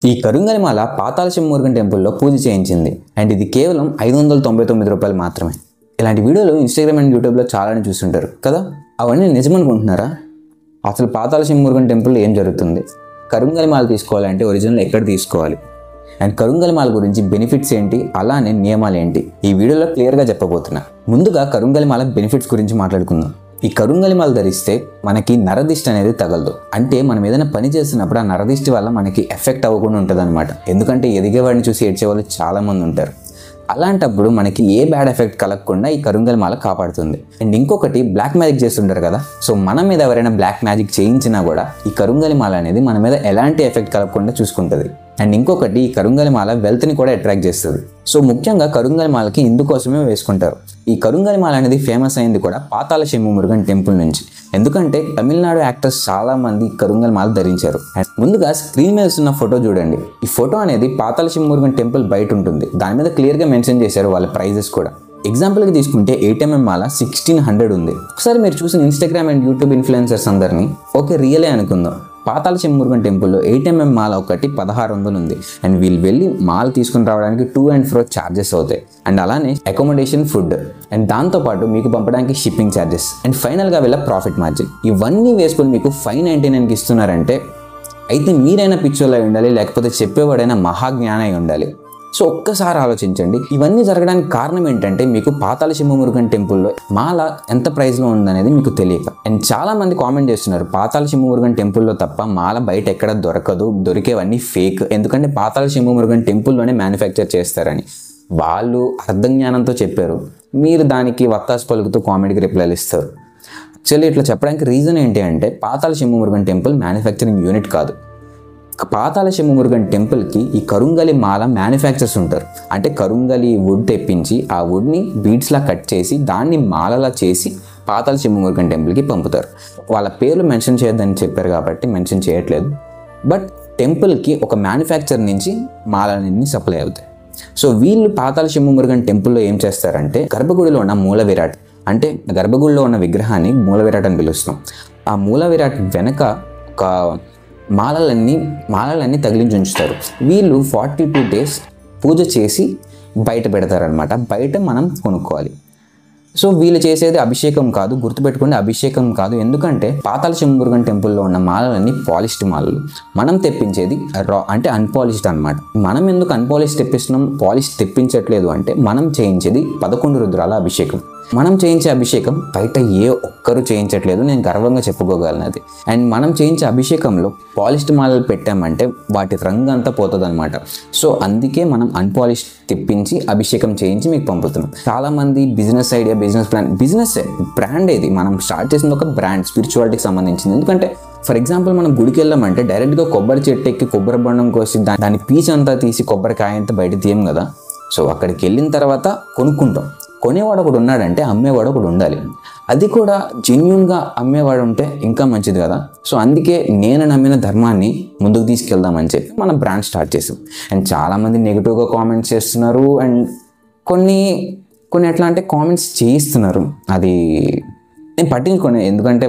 ఈ కరుంగలిమాల పాతాళశంభు మురుగన్ టెంపుల్లో పూజ చేయించింది అండ్ ఇది కేవలం 599 రూపాయలు మాత్రమే. ఇలాంటి వీడియోలు ఇన్స్టాగ్రామ్ అండ్ యూట్యూబ్లో చాలానే చూస్తుంటారు కదా, అవన్నీ నిజమనుకుంటున్నారా? అసలు పాతాళశంభు మురుగన్ టెంపుల్లో ఏం జరుగుతుంది? కరుంగలిమాల తీసుకోవాలంటే ఒరిజినల్ ఎక్కడ తీసుకోవాలి అండ్ కరుంగలిమాల గురించి బెనిఫిట్స్ ఏంటి, అలానే నియమాలు ఏంటి, ఈ వీడియోలో క్లియర్గా చెప్పబోతున్నా. ముందుగా కరుంగలిమాల బెనిఫిట్స్ గురించి మాట్లాడుకుందాం. ఈ కరుంగలిమాల ధరిస్తే మనకి నరదిష్టి అనేది తగలదు. అంటే మనం ఏదైనా పని చేస్తున్నప్పుడు ఆ నరదిష్టి వల్ల మనకి ఎఫెక్ట్ అవ్వకుండా ఉంటుంది అనమాట. ఎందుకంటే ఎదిగేవాడిని చూసి ఏడ్చే వాళ్ళు చాలామంది ఉంటారు. అలాంటప్పుడు మనకి ఏ బ్యాడ్ ఎఫెక్ట్ కలగకుండా ఈ కరుంగలిమాల కాపాడుతుంది. అండ్ ఇంకొకటి, బ్లాక్ మ్యాజిక్ చేస్తుంటారు కదా, సో మన మీద ఎవరైనా బ్లాక్ మ్యాజిక్ చేయించినా కూడా ఈ కరుంగలిమాల అనేది మన మీద ఎలాంటి ఎఫెక్ట్ కలగకుండా చూసుకుంటుంది. అండ్ ఇంకొకటి, ఈ కరుంగలిమాల వెల్త్ని కూడా అట్రాక్ట్ చేస్తుంది. సో ముఖ్యంగా కరుంగలిమాలకి ఇందుకోసమే వేసుకుంటారు. ఈ కరుంగలిమాల అనేది ఫేమస్ అయింది కూడా పాతాళశంభు మురుగన్ టెంపుల్ నుంచి. ఎందుకంటే తమిళనాడు యాక్టర్స్ చాలా మంది కరుంగలిమాల ధరించారు. అండ్ ముందుగా స్క్రీన్ మీద ఉన్న ఫోటో చూడండి. ఈ ఫోటో అనేది పాతాళశంభు మురుగన్ టెంపుల్ బయట ఉంటుంది. దాని మీద క్లియర్గా మెన్షన్ చేశారు వాళ్ళ ప్రైజెస్ కూడా. ఎగ్జాంపుల్కి తీసుకుంటే 8mm మాల 1600 ఉంది. ఒకసారి మీరు చూసిన ఇన్స్టాగ్రామ్ అండ్ యూట్యూబ్ ఇన్ఫ్లుయెన్సర్స్ అందరినీ ఓకే రియలే అనుకుందాం. పాతాళశంభు మురుగన్ టెంపుల్లో 8mm మాల ఒకటి 1600 ఉంది. అండ్ వీళ్ళు వెళ్ళి మాల తీసుకుని రావడానికి టూ అండ్ ఫ్రో ఛార్జెస్ అవుతాయి. అండ్ అలానే అకామిడేషన్, ఫుడ్ అండ్ దాంతోపాటు మీకు పంపడానికి షిప్పింగ్ ఛార్జెస్ అండ్ ఫైనల్గా వీళ్ళ ప్రాఫిట్ మార్జిన్, ఇవన్నీ వేసుకొని మీకు 599కి ఇస్తున్నారంటే అయితే మీరైనా పిచ్చోళ్ళు అయి ఉండాలి, లేకపోతే చెప్పేవాడైనా మహాజ్ఞానం అయి ఉండాలి. సో ఒక్కసారి ఆలోచించండి, ఇవన్నీ జరగడానికి కారణం ఏంటంటే మీకు పాతాళశంభు మురుగన్ టెంపుల్లో మాల ఎంత ప్రైస్లో ఉందనేది మీకు తెలియక. అండ్ చాలా మంది కామెంట్ చేస్తున్నారు, పాతాళశంభు మురుగన్ టెంపుల్లో తప్ప మాల బయట ఎక్కడ దొరకదు, దొరికేవన్నీ ఫేక్, ఎందుకంటే పాతాళశంభు మురుగన్ టెంపుల్లోనే మ్యానుఫ్యాక్చర్ చేస్తారని వాళ్ళు అర్ధజ్ఞానంతో చెప్పారు. మీరు దానికి వత్తాసు పలుకుతూ కామెంట్కి రిప్లైలు ఇస్తారు. యాక్చువల్లీ ఇట్లా చెప్పడానికి రీజన్ ఏంటి అంటే పాతాళశంభు మురుగన్ టెంపుల్ మ్యానుఫ్యాక్చరింగ్ యూనిట్ కాదు. పాతాళశంభు మురుగన్ టెంపుల్కి ఈ కరుంగలి మాల మ్యానుఫ్యాక్చర్స్ ఉంటారు. అంటే కరుంగలి వుడ్ తెప్పించి ఆ వుడ్ని బీడ్స్లా కట్ చేసి దాన్ని మాలలా చేసి పాతాళశంభు మురుగన్ టెంపుల్కి పంపుతారు. వాళ్ళ పేర్లు మెన్షన్ చేయొద్దని చెప్పారు కాబట్టి మెన్షన్ చేయట్లేదు. బట్ టెంపుల్కి ఒక మ్యానుఫ్యాక్చర్ నుంచి మాలన్నీ సప్లై అవుతాయి. సో వీళ్ళు పాతాళశంభు మురుగన్ టెంపుల్లో ఏం చేస్తారంటే గర్భగుడిలో ఉన్న మూల విరాట్, అంటే గర్భగుడిలో ఉన్న విగ్రహాన్ని మూల విరాట్ అని పిలుస్తాం. ఆ మూల విరాట్ వెనక ఒక మాలలన్నీ తగిలించి ఉంచుతారు. వీళ్ళు 42 days పూజ చేసి బయట పెడతారనమాట. బయట మనం కొనుక్కోవాలి. సో వీళ్ళు చేసేది అభిషేకం కాదు, గుర్తుపెట్టుకోండి, అభిషేకం కాదు. ఎందుకంటే పాతాళశంభు మురుగన్ టెంపుల్లో ఉన్న మాలలన్నీ పాలిష్డ్ మాలలు. మనం తెప్పించేది రా, అంటే అన్పాలిష్డ్ అనమాట. మనం ఎందుకు అన్పాలిష్డ్ తెప్పిస్తున్నాం, పాలిష్ తెప్పించట్లేదు అంటే మనం చేయించేది 11 రుద్రాల అభిషేకం. మనం చేయించే అభిషేకం బయట ఏ ఒక్కరు చేయించట్లేదు, నేను గర్వంగా చెప్పుకోగలను అది. అండ్ మనం చేయించే అభిషేకంలో పాలిష్డ్ మాలలు పెట్టామంటే వాటి రంగు అంతా పోతుంది అనమాట. సో అందుకే మనం అన్పాలిష్డ్ తెప్పించి అభిషేకం చేయించి మీకు పంపుతున్నాం. చాలామంది business idea, business plan, business brand ఇది. మనం స్టార్ట్ చేసిన ఒక బ్రాండ్ స్పిరిచువాలిటీకి సంబంధించింది. ఎందుకంటే ఫర్ ఎగ్జాంపుల్ మనం గుడికి వెళ్ళామంటే డైరెక్ట్గా కొబ్బరి చెట్టు ఎక్కి కొబ్బరి బొండం కోసి దాని పీచు అంతా తీసి కొబ్బరికాయ అంతా బయట తీయం కదా. సో అక్కడికి వెళ్ళిన తర్వాత కొనుక్కుంటాం. కొనేవాడు ఒకడు ఉన్నాడంటే అమ్మేవాడు ఒకడు ఉండాలి. అది కూడా జెన్యూన్గా అమ్మేవాడు ఉంటే ఇంకా మంచిది కదా. సో అందుకే నేను నమ్మిన ధర్మాన్ని ముందుకు తీసుకెళ్దామని చెప్పి మన బ్రాండ్ స్టార్ట్ చేసాం. అండ్ చాలామంది నెగిటివ్గా కామెంట్స్ చేస్తున్నారు. అండ్ కొన్ని ఎట్లా అంటే కామెంట్స్ చేయిస్తున్నారు. అది నేను పట్టించుకోను, ఎందుకంటే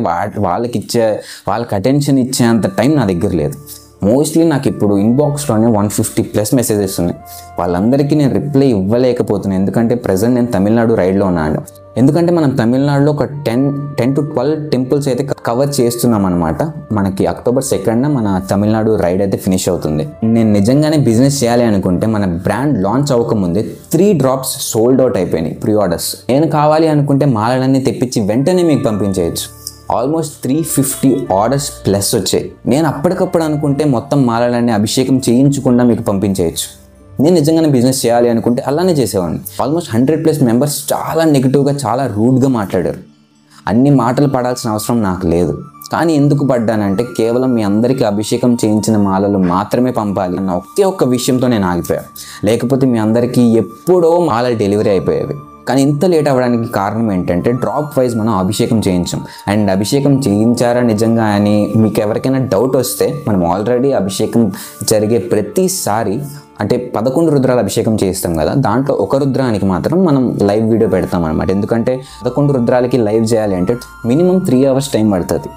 వాళ్ళకి అటెన్షన్ ఇచ్చేంత టైం నా దగ్గర లేదు. మోస్ట్లీ నాకు ఇప్పుడు ఇన్బాక్స్లోనే 150+ మెసేజెస్ ఉన్నాయి. వాళ్ళందరికీ నేను రిప్లై ఇవ్వలేకపోతున్నాను. ఎందుకంటే ప్రజెంట్ నేను తమిళనాడు రైడ్లో ఉన్నాను. ఎందుకంటే మనం తమిళనాడులో ఒక 10 to 12 టెంపుల్స్ అయితే కవర్ చేస్తున్నాం అనమాట. మనకి October 2nd మన తమిళనాడు రైడ్ అయితే ఫినిష్ అవుతుంది. నేను నిజంగానే బిజినెస్ చేయాలి అనుకుంటే మన బ్రాండ్ లాంచ్ అవ్వకముందే 3 drops సోల్డ్ అవుట్ అయిపోయినాయి, ప్రీ ఆర్డర్స్. నేను కావాలి అనుకుంటే మాలలన్నీ తెప్పించి వెంటనే మీకు పంపించేయచ్చు. ఆల్మోస్ట్ 350 ఆర్డర్స్ ప్లస్ వచ్చాయి. నేను అప్పటికప్పుడు అనుకుంటే మొత్తం మాలలన్నీ అభిషేకం చేయించకుండా మీకు పంపించేయచ్చు. నేను నిజంగానే బిజినెస్ చేయాలి అనుకుంటే అలానే చేసేవాడిని. ఆల్మోస్ట్ 100+ మెంబర్స్ చాలా నెగిటివ్గా, చాలా రూడ్గా మాట్లాడారు. అన్ని మాటలు పడాల్సిన అవసరం నాకు లేదు. కానీ ఎందుకు పడ్డానంటే కేవలం మీ అందరికీ అభిషేకం చేయించిన మాలలు మాత్రమే పంపాలి అన్న ఒక్క విషయంతో నేను ఆగిపోయాను. లేకపోతే మీ అందరికీ ఎప్పుడో మాలలు డెలివరీ అయిపోయేవి. కానీ ఇంత లేట్ అవ్వడానికి కారణం ఏంటంటే డ్రాప్ వైజ్ మనం అభిషేకం చేయించాం. అండ్ అభిషేకం చేయించారా నిజంగా అని మీకు ఎవరికైనా డౌట్ వస్తే మనం ఆల్రెడీ అభిషేకం జరిగే ప్రతిసారి అంటే 11 రుద్రాల అభిషేకం చేస్తాం కదా, దాంట్లో ఒక రుద్రానికి మాత్రం మనం లైవ్ వీడియో పెడతాం అనమాట. ఎందుకంటే 11 రుద్రాలకి లైవ్ చేయాలి అంటే మినిమం 3 hours టైం పడుతుంది.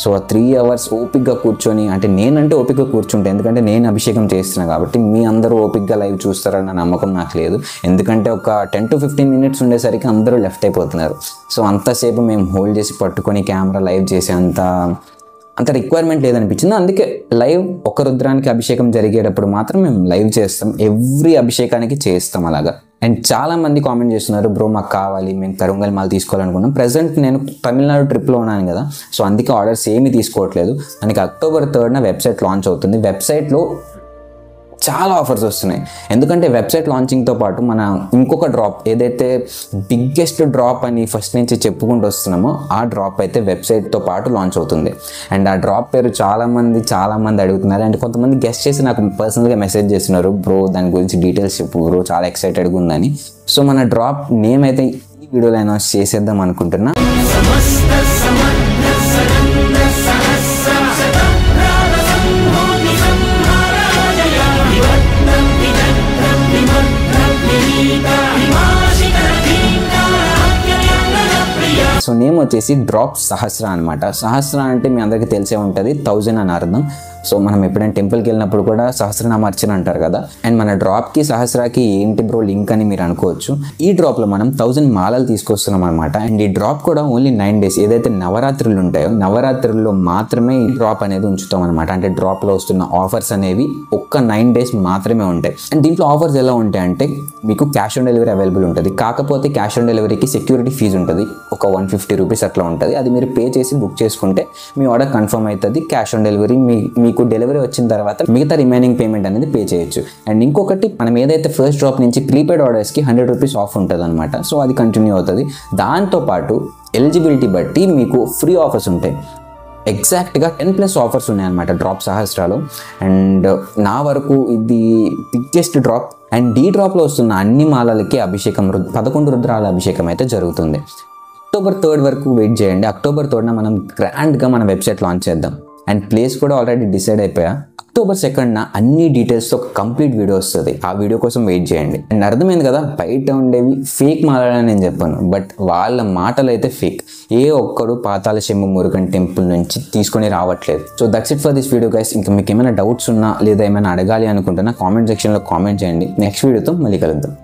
సో ఆ 3 hours ఓపిక్గా కూర్చొని, అంటే నేనంటే ఓపిక్గా కూర్చుంటే, ఎందుకంటే నేను అభిషేకం చేస్తున్నాను కాబట్టి మీ అందరూ ఓపిక్గా లైవ్ చూస్తారన్న నమ్మకం నాకు లేదు. ఎందుకంటే ఒక 10 to 15 minutes ఉండేసరికి అందరూ లెఫ్ట్ అయిపోతున్నారు. సో అంతసేపు మేము హోల్డ్ చేసి పట్టుకొని కెమెరా లైవ్ చేసే అంత రిక్వైర్మెంట్ లేదనిపించింది. అందుకే లైవ్ ఒక రుద్రానికి అభిషేకం జరిగేటప్పుడు మాత్రం మేము లైవ్ చేస్తాం, ఎవ్రీ అభిషేకానికి చేస్తాం అలాగా. అండ్ చాలామంది కామెంట్ చేస్తున్నారు, బ్రో మాకు కావాలి, మేము కరుంగల్ మాల తీసుకోవాలనుకున్నాం. ప్రజెంట్ నేను తమిళనాడు ట్రిప్లో ఉన్నాను కదా, సో అందుకే ఆర్డర్స్ ఏమీ తీసుకోవట్లేదు. మనకి October 3rd వెబ్సైట్ లాంచ్ అవుతుంది. వెబ్సైట్లో చాలా ఆఫర్స్ వస్తున్నాయి. ఎందుకంటే వెబ్సైట్ లాంచింగ్తో పాటు మన ఇంకొక డ్రాప్, ఏదైతే బిగ్గెస్ట్ డ్రాప్ అని ఫస్ట్ నుంచి చెప్పుకుంటూ వస్తున్నామో ఆ డ్రాప్ అయితే వెబ్సైట్తో పాటు లాంచ్ అవుతుంది. అండ్ ఆ డ్రాప్ పేరు చాలామంది అడుగుతున్నారు. అండ్ కొంతమంది గెస్ట్ చేసి నాకు పర్సనల్గా మెసేజ్ చేస్తున్నారు, బ్రో దాని గురించి డీటెయిల్స్ చెప్పు బ్రో, చాలా ఎక్సైటెడ్గా ఉందని. సో మన డ్రాప్ నేమ్ అయితే ఈ వీడియోలో అనౌన్స్ చేసేద్దాం అనుకుంటున్నా. సో నేమ్ వచ్చేసి డ్రాప్ సహస్ర అనమాట. సహస్ర అంటే మీ అందరికీ తెలిసే ఉంటుంది 1000 అని అర్థం. సో మనం ఎప్పుడైనా టెంపుల్కి వెళ్ళినప్పుడు కూడా సహస్రనామార్చన అంటారు కదా. అండ్ మన డ్రాప్కి సహస్రాకి ఏంటి బ్రో లింక్ అని మీరు అనుకోవచ్చు. ఈ డ్రాప్లో మనం 1000 మాలలు తీసుకొస్తున్నాం అనమాట. అండ్ ఈ డ్రాప్ కూడా ఓన్లీ 9 days, ఏదైతే నవరాత్రులు ఉంటాయో నవరాత్రుల్లో మాత్రమే ఈ డ్రాప్ అనేది ఉంచుతాం అనమాట. అంటే డ్రాప్లో వస్తున్న ఆఫర్స్ అనేవి ఒక్క 9 days మాత్రమే ఉంటాయి. అండ్ దీంట్లో ఆఫర్స్ ఎలా ఉంటాయి అంటే మీకు క్యాష్ ఆన్ డెలివరీ అవైలబుల్ ఉంటుంది. కాకపోతే క్యాష్ ఆన్ డెలివరీకి సెక్యూరిటీ ఫీజు ఉంటుంది, ఒక 150 rupees అట్లా ఉంటుంది. అది మీరు పే చేసి బుక్ చేసుకుంటే మీ ఆర్డర్ కన్ఫర్మ్ అవుతుంది. క్యాష్ ఆన్ డెలివరీ మీకు డెలివరీ వచ్చిన తర్వాత మిగతా రిమైనింగ్ పేమెంట్ అనేది పే చేయొచ్చు. అండ్ ఇంకొకటి, మనం ఏదైతే ఫస్ట్ డ్రాప్ నుంచి ప్రీపెయిడ్ ఆర్డర్స్కి 100 rupees ఆఫ్ ఉంటుంది అనమాట. సో అది కంటిన్యూ అవుతుంది. దాంతోపాటు ఎలిజిబిలిటీ బట్టి మీకు ఫ్రీ ఆఫర్స్ ఉంటాయి. ఎగ్జాక్ట్గా 10+ ఆఫర్స్ ఉన్నాయన్నమాట డ్రాప్ సహస్రాలో. అండ్ నా వరకు ఇది బిగ్గెస్ట్ డ్రాప్. అండ్ ఈ డ్రాప్లో వస్తున్న అన్ని మాలలకి అభిషేకం 11 రుద్రాల అభిషేకం అయితే జరుగుతుంది. October 3rd వరకు వెయిట్ చేయండి. October 3rd మనం గ్రాండ్గా మన వెబ్సైట్ లాంచ్ చేద్దాం. అండ్ ప్లేస్ కూడా ఆల్రెడీ డిసైడ్ అయిపోయా. October 2nd అన్ని డీటెయిల్స్తో ఒక కంప్లీట్ వీడియో వస్తుంది. ఆ వీడియో కోసం వెయిట్ చేయండి. అండ్ అర్థమైంది కదా, బయట ఉండేవి ఫేక్ మాలని నేను చెప్పాను, బట్ వాళ్ళ మాటలు అయితే ఫేక్. ఏ ఒక్కడు పాతాళ శంభు మురుగన్ టెంపుల్ నుంచి తీసుకొని రావట్లేదు. So that's it for this video guys. ఇంకా మీకు ఏమైనా డౌట్స్ ఉన్నా లేదా ఏమైనా అడగాలి అనుకుంటున్నా కామెంట్ సెక్షన్లో కామెంట్ చేయండి. నెక్స్ట్ వీడియోతో మళ్ళీ కలుద్దాం.